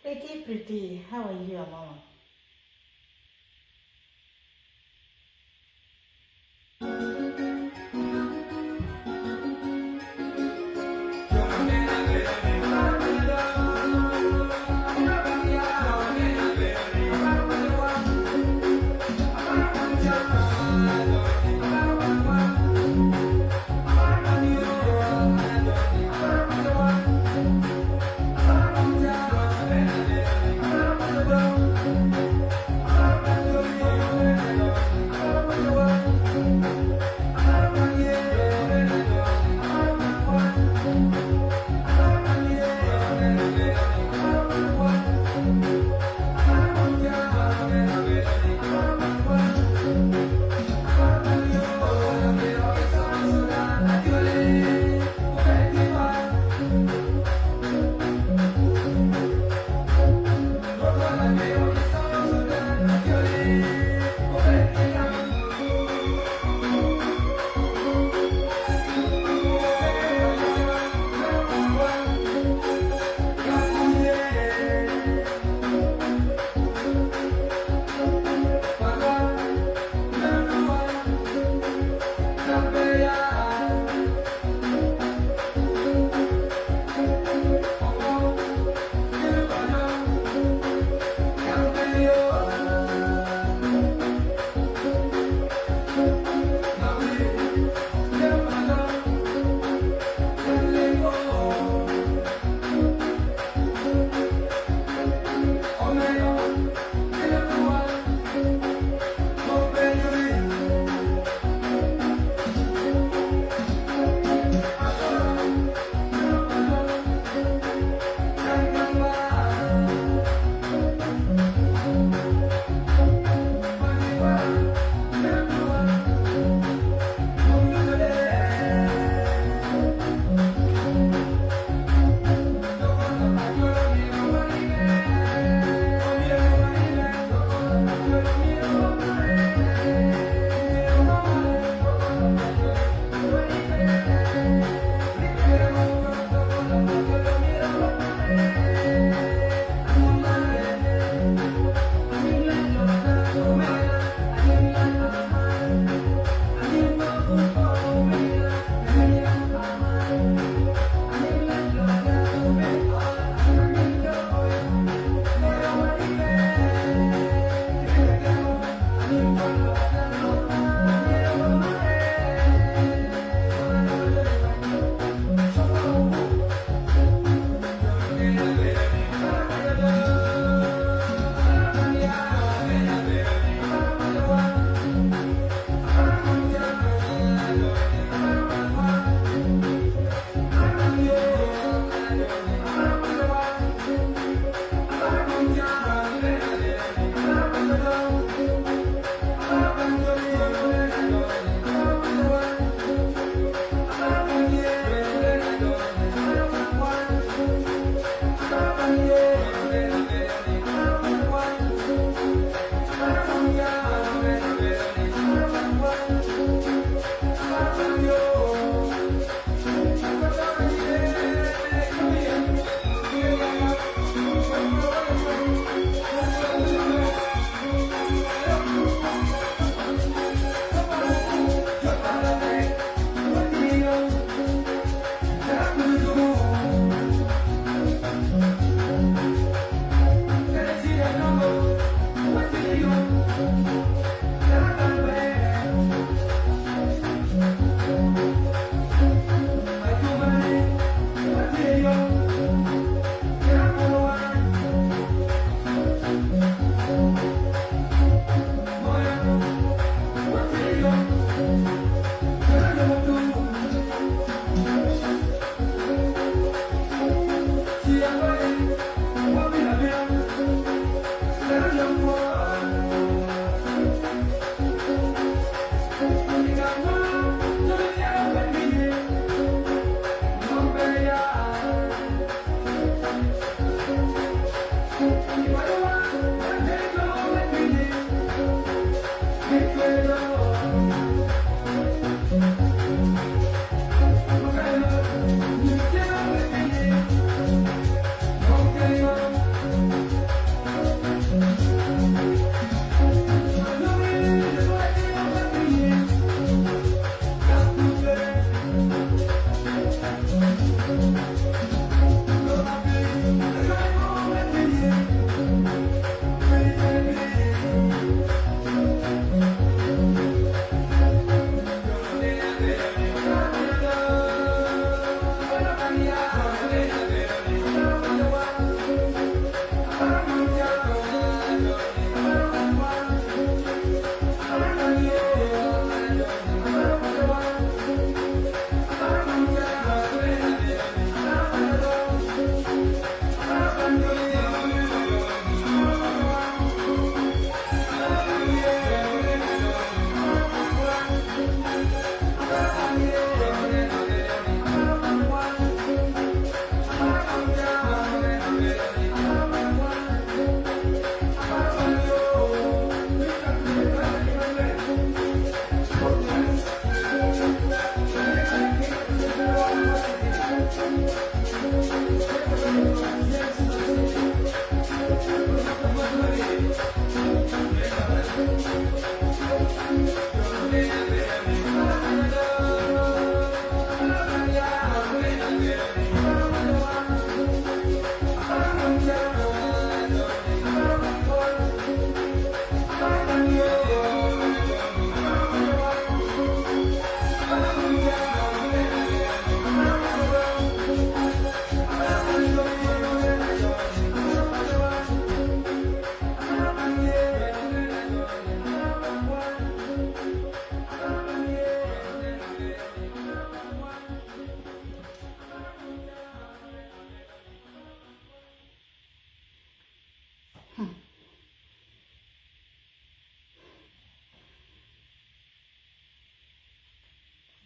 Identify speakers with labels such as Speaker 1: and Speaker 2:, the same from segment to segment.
Speaker 1: Pretty, pretty. How are you, Mama?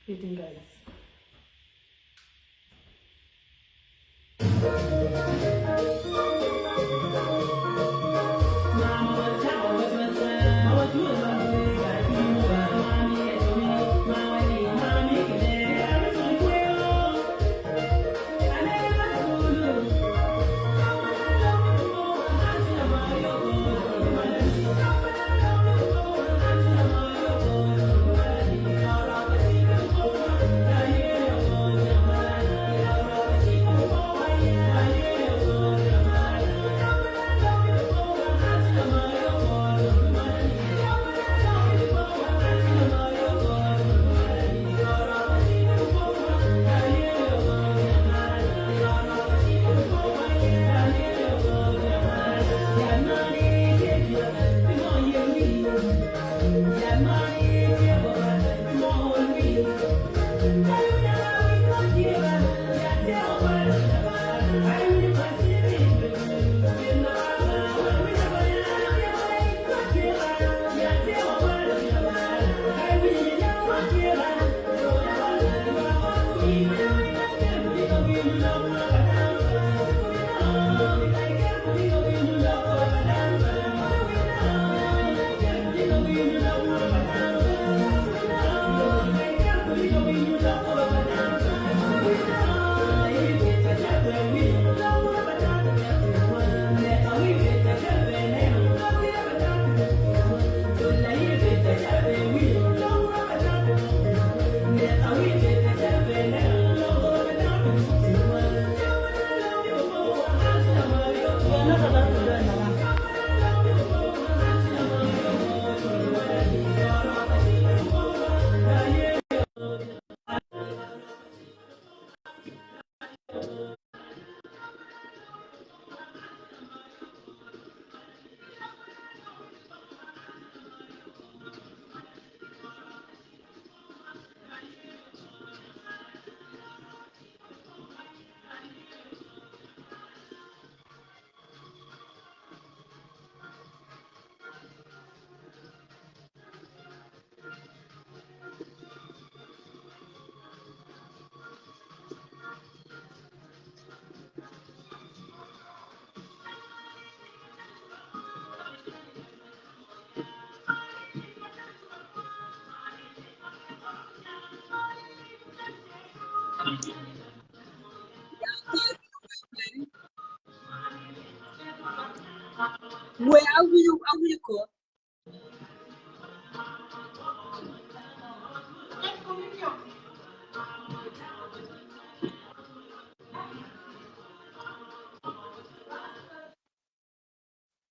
Speaker 1: Greeting, guys.
Speaker 2: Where are you go?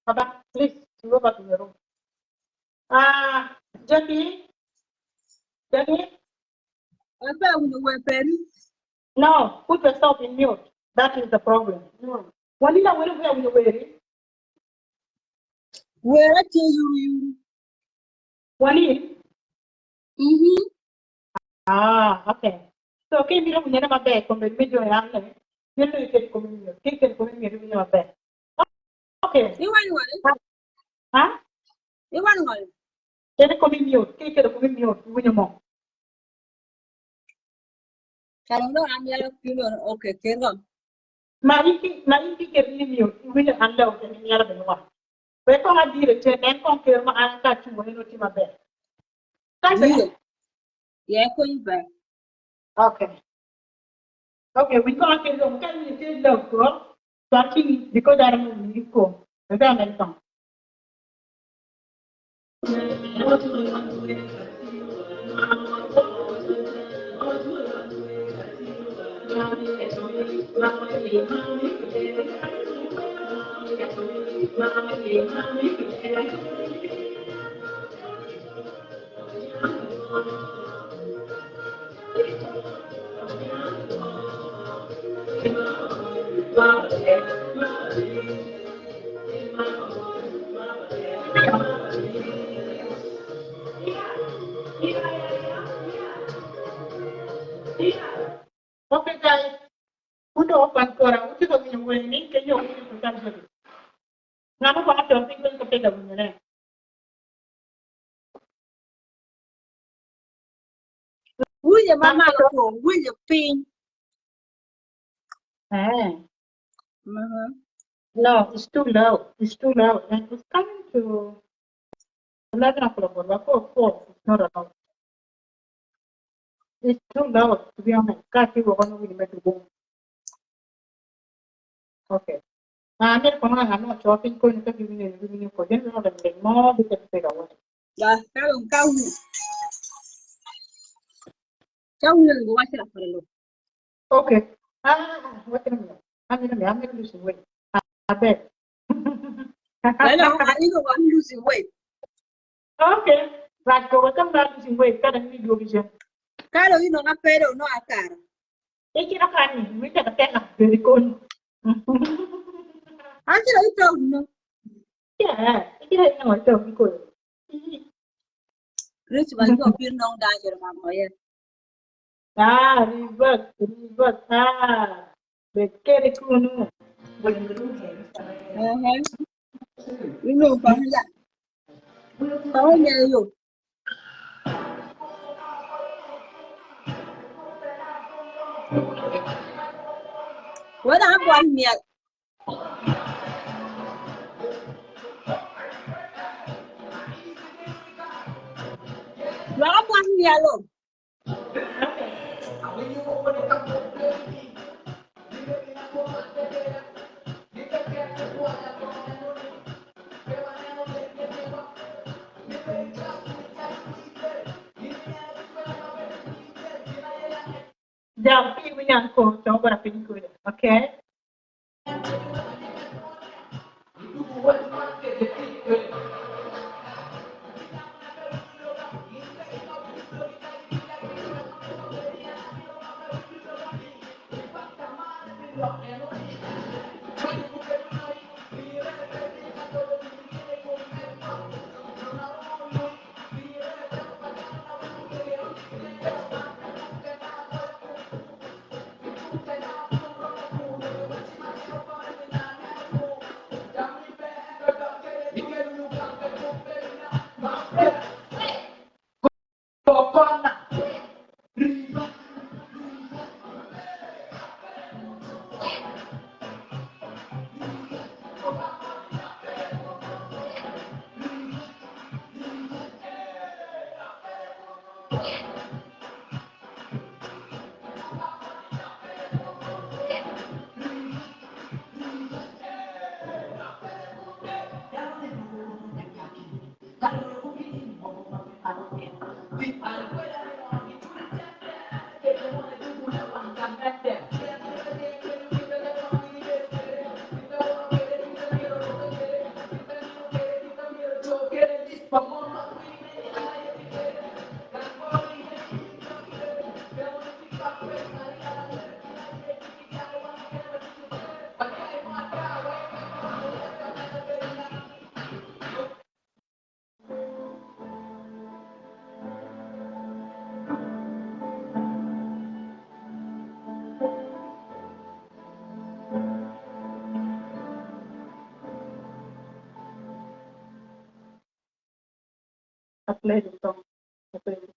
Speaker 1: Papa, please, go back to your room. Jackie? Jackie?
Speaker 2: I bet we were Paris.
Speaker 1: No, put yourself in mute. That is the problem. No. Wanila, where we were?
Speaker 2: Where are you?
Speaker 1: Wani? Okay. So, okay, you don't never beg from the video. You know, you can communicate. You can communicate with your bed. Okay.
Speaker 2: You want one?
Speaker 1: Huh?
Speaker 2: You want one?
Speaker 1: Can you communicate? Can you communicate with your mom?
Speaker 2: I don't know. I'm yellow. Okay, can go.
Speaker 1: Marinki kerni will handle the near the one. Where can I be returned and compare my answer to one of my bed?
Speaker 2: Yeah, going back.
Speaker 1: Okay. Okay, we can't get them. Can you take the girl? Starting because I am in go. The family come. Okay, guys. Put open for a which of you will need to know to come. Now, what do you think will take a minute?
Speaker 2: Who Will your mama go? Will you pin?
Speaker 1: No, it's too low. It's too low. And it's coming to 11 o'clock. But 4, it's not allowed. It's too low, to be honest. Can't see what we make to go. Okay. I'm not shopping, going to give you for dinner and more because they don't want it.
Speaker 2: Yeah, cao lên của anh sẽ làm phần
Speaker 1: Okay. What can I mean? I'm going to lose weight. I bet.
Speaker 2: Đấy là không phải ý của anh losing weight.
Speaker 1: Okay. Right, go with them losing weight. Kada ni do vision.
Speaker 2: Cái đó nó ngapé đâu nó akara.
Speaker 1: Eki na kani, mi ta tena very cool.
Speaker 2: Anh chỉ lấy trâu nó.
Speaker 1: Yeah, eki na ina wa tell cool.
Speaker 2: Rich mà nó pin nong đa cho mà mọi người.
Speaker 1: Reverse. Bekere kunu.
Speaker 2: Nó phải là. Có nghe luôn. Với đã quan miệng. Nó quan miệng luôn.
Speaker 1: Jam pi Banyankole, coba rapin kuda, okay? I played the song. I played the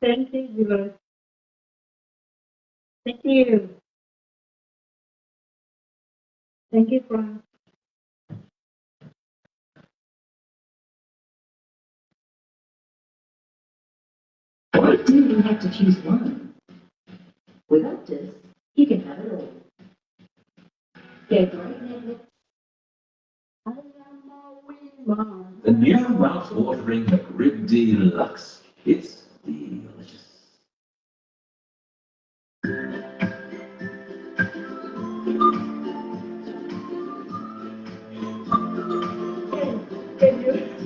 Speaker 1: Thank you, viewers. Thank you. Thank you, Frank.
Speaker 3: Why do you have to choose one? Without this, you can have it all. Get right now.
Speaker 4: The new mouth-watering McRib Deluxe. It's delicious.
Speaker 1: Can you?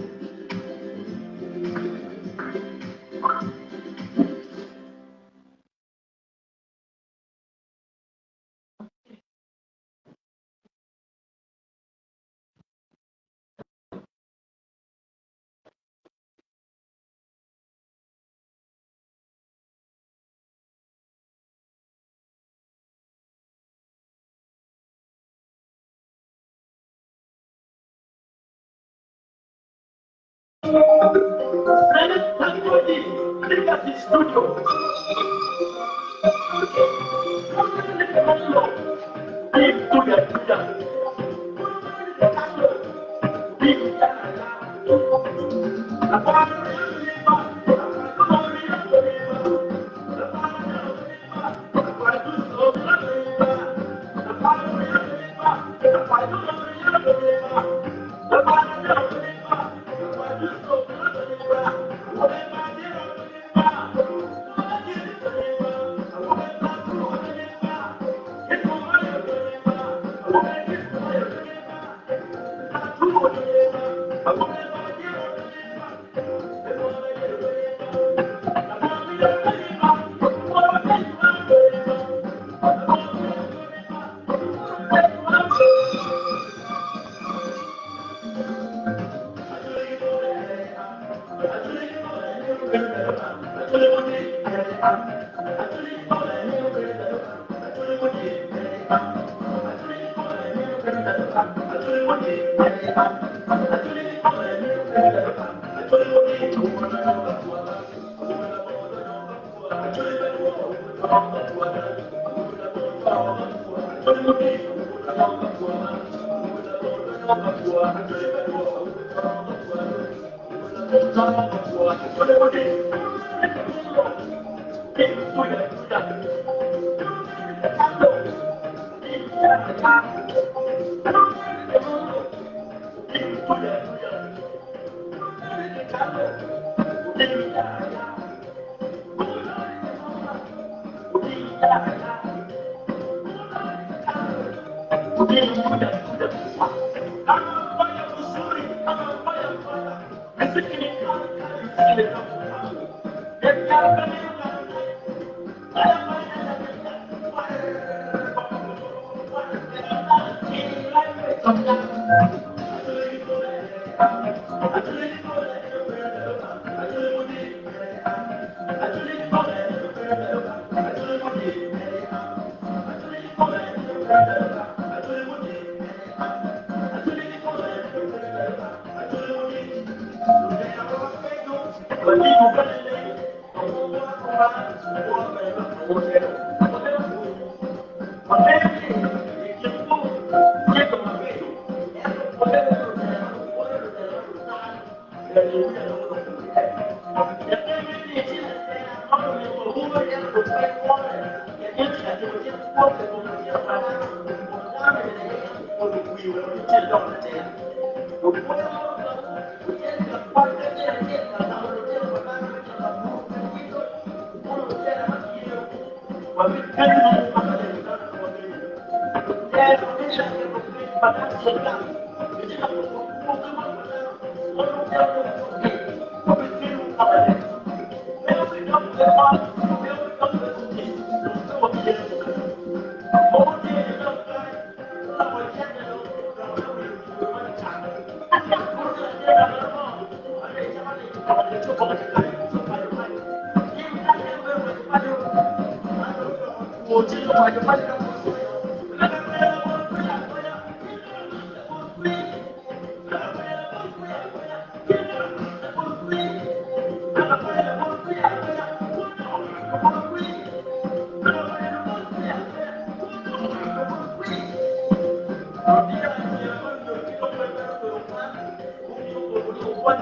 Speaker 1: Thank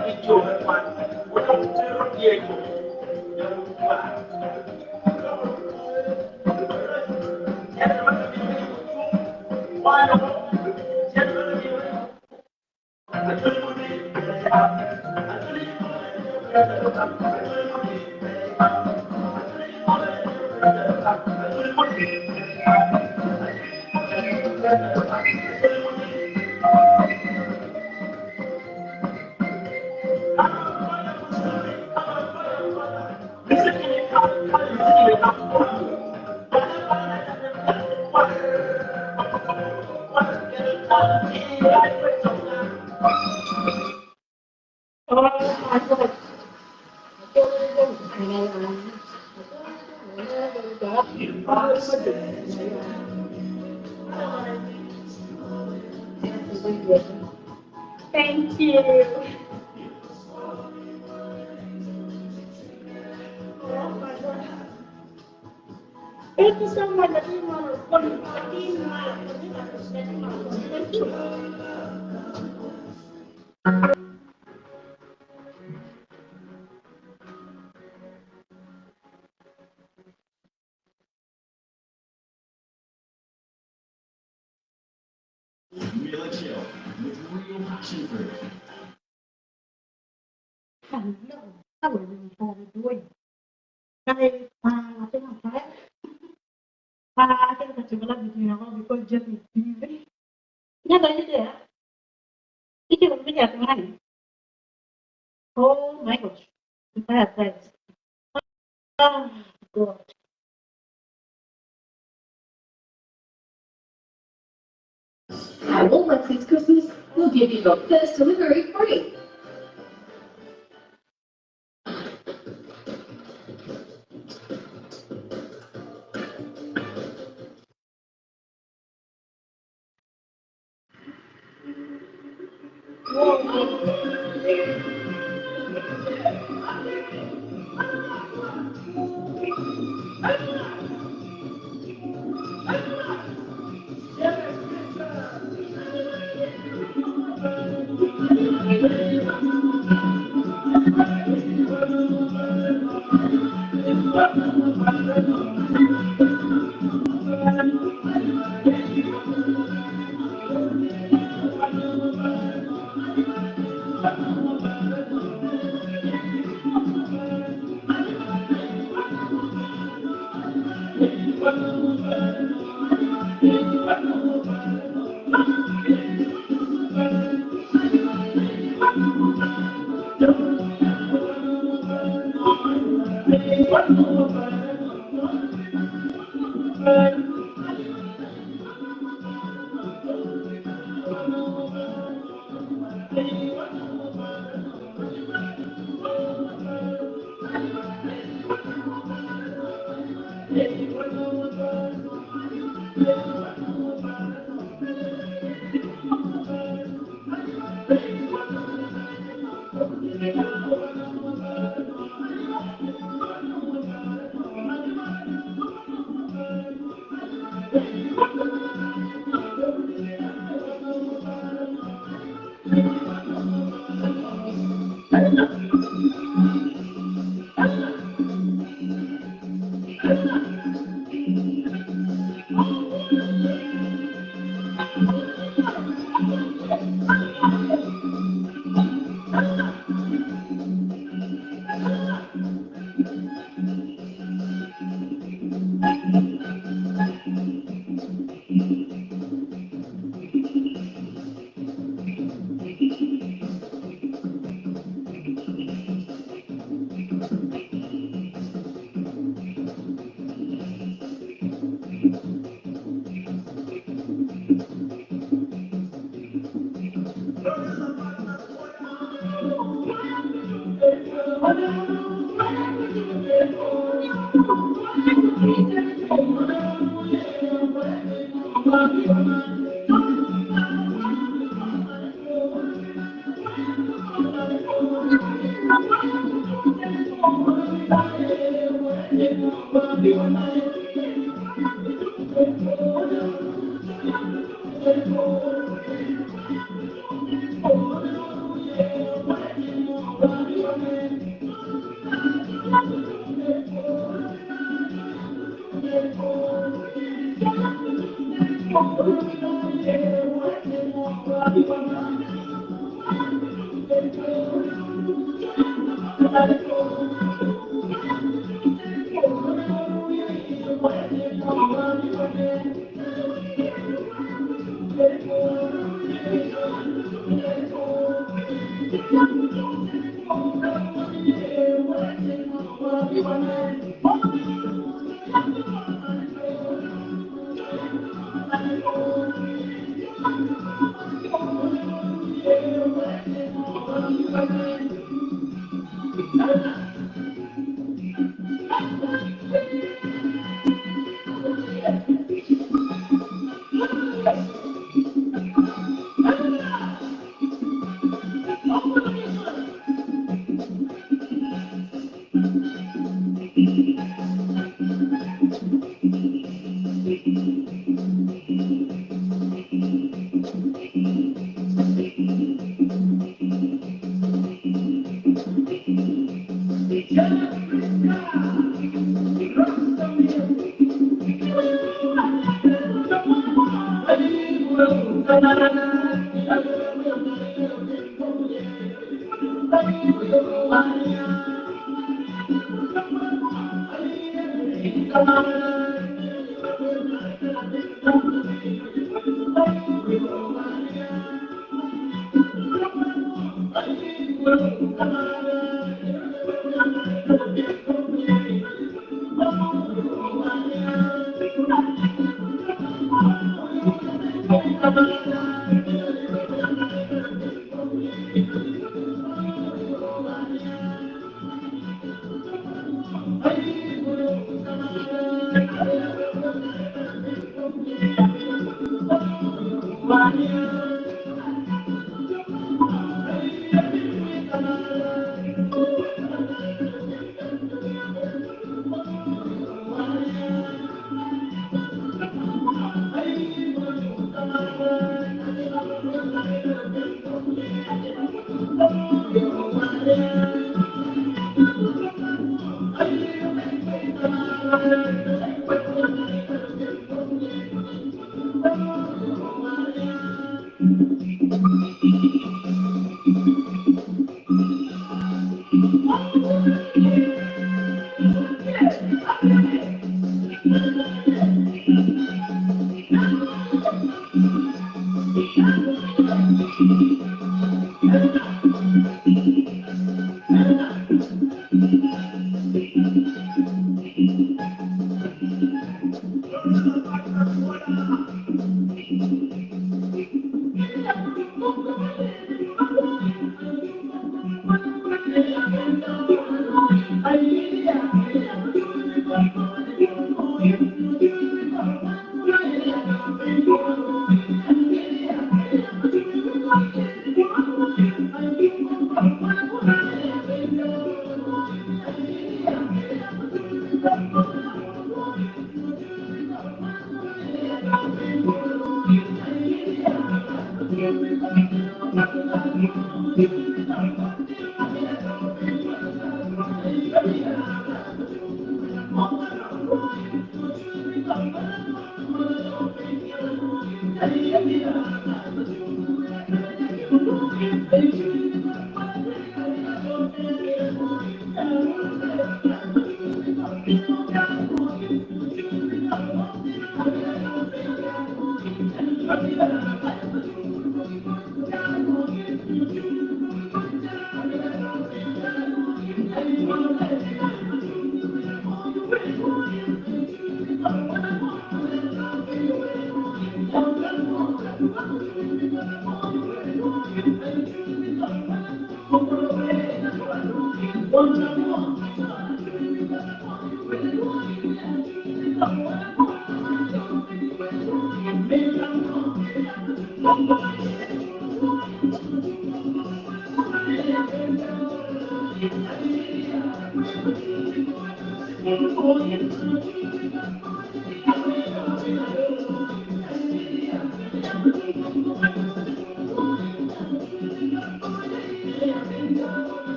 Speaker 1: you. Thank you so much. Thank you.
Speaker 4: Real chill with real passion for it.
Speaker 1: How are you doing? Kami ating ang kaya. Ating kasimula between ako because just is busy. Nga ba yun ya? Ito yung video at mahal. Oh my gosh. If I have friends. Oh God.
Speaker 3: At Walmart's this Christmas, we'll give you your first delivery free.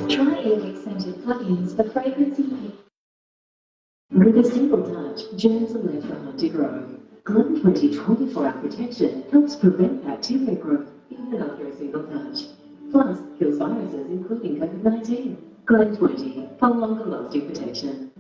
Speaker 3: Try egg-scented plugins for fragrancy. With a simple touch, germs are left behind to grow. Glen 20 24-hour protection helps prevent bacteria growth even after a single touch. Plus, kills viruses including COVID-19. Glen 20 for longer lasting protection.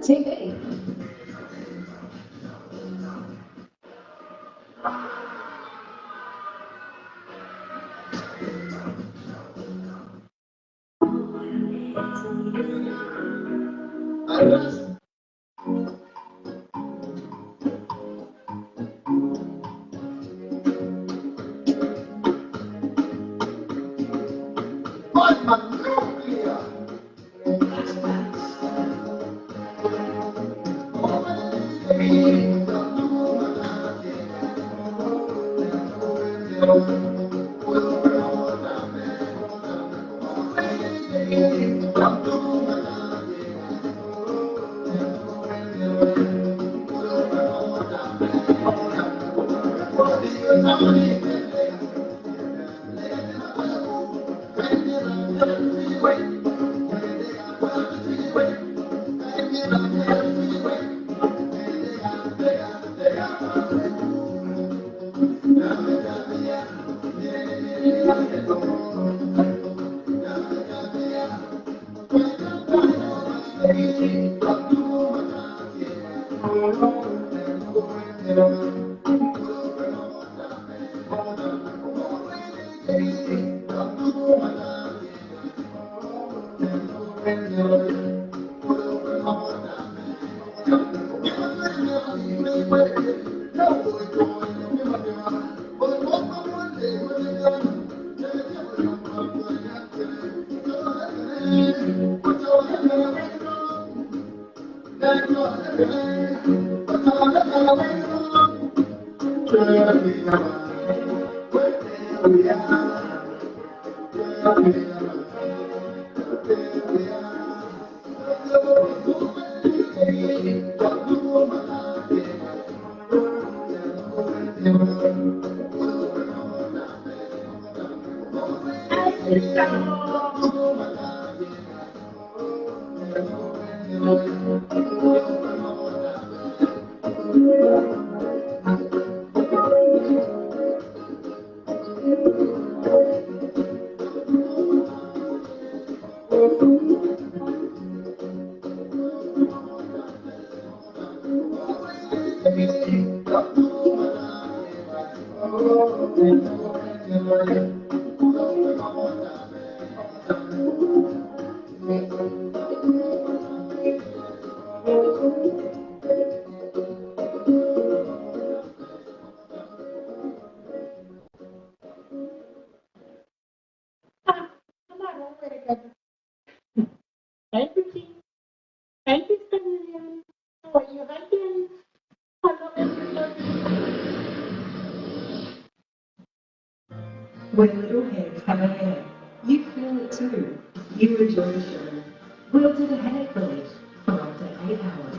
Speaker 3: TV. When little heads have a hair, you feel it too. You enjoy the show. We'll do the hair village for up to 8 hours.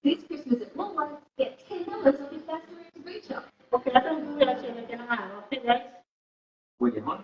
Speaker 3: This Christmas at Woolworths, get $10 off your Fascinating Reacher.
Speaker 1: Okay, I don't do that shit again. Okay, guys.
Speaker 4: Wait, what?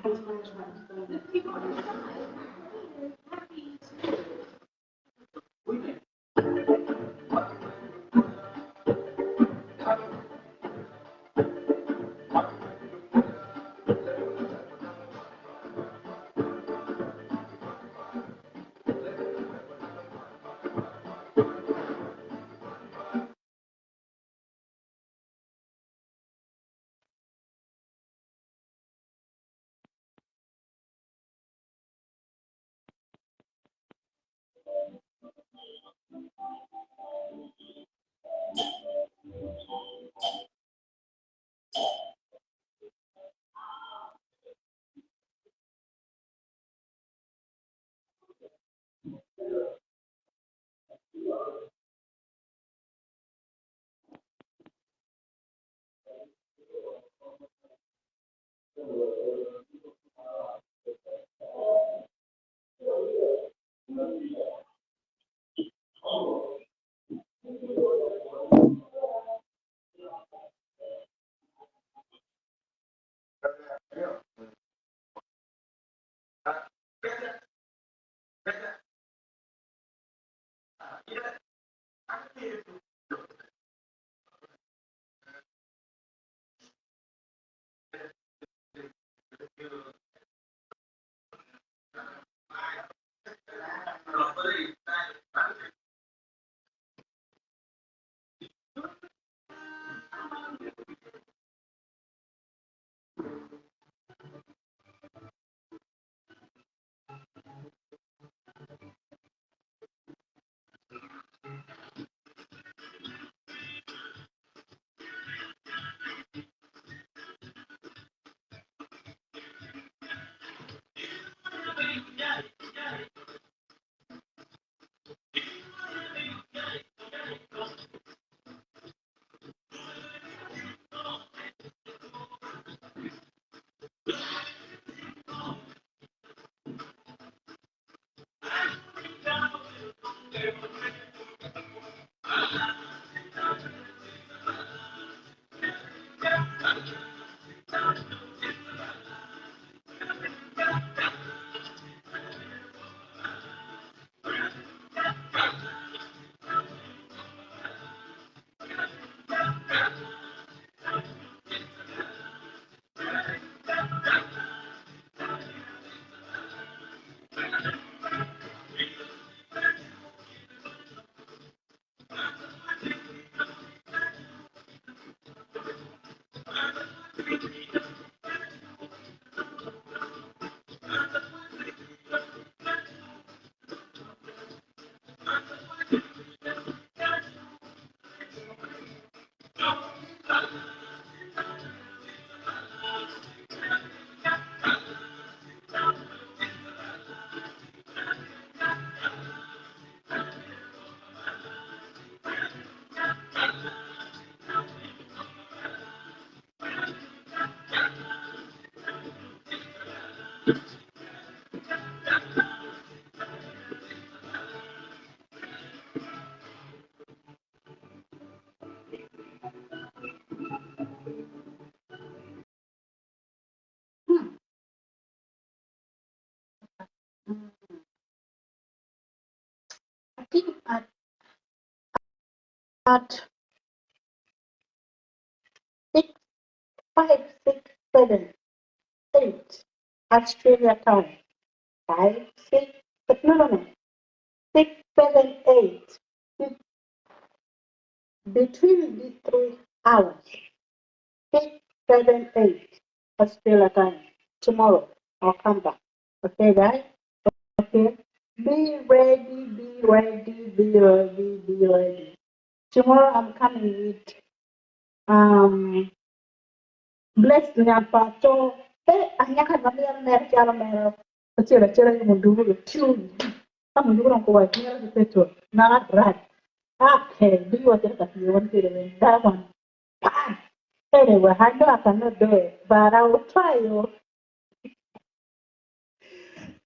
Speaker 1: Mm, I think at 6, 5, 6, 7, 8 Australia time. 5, 6, no. 6, 7, 8. Between these 3 hours, 6, 7, 8 Australia time. Tomorrow I'll come back. Okay, guys? Okay. Be ready, be ready, be ready, be ready. Tomorrow I'm coming with blessed and Pato. Hey, I can't remember the mundugu tune. I'm going to go out here to petrol. Not right. Okay, do what you want to do. That one. Ah, anyway, I know I cannot do it, but I will try.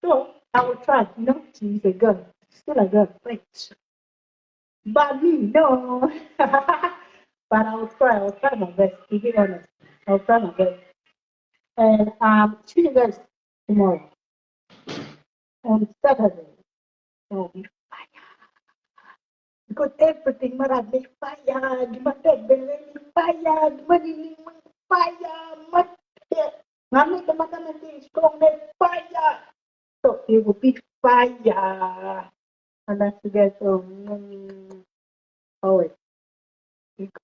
Speaker 1: So I will try. You know, she's a girl. Still a girl. Wait. But me, no. But I will try. I will try my best. To be honest, I will try my best. And see you guys tomorrow on Saturday. So because everything must be fire, gimana beli fire, gimana ini fire, mati. Nami teman-teman di strong fire. So it will be fire. And that's you guys always.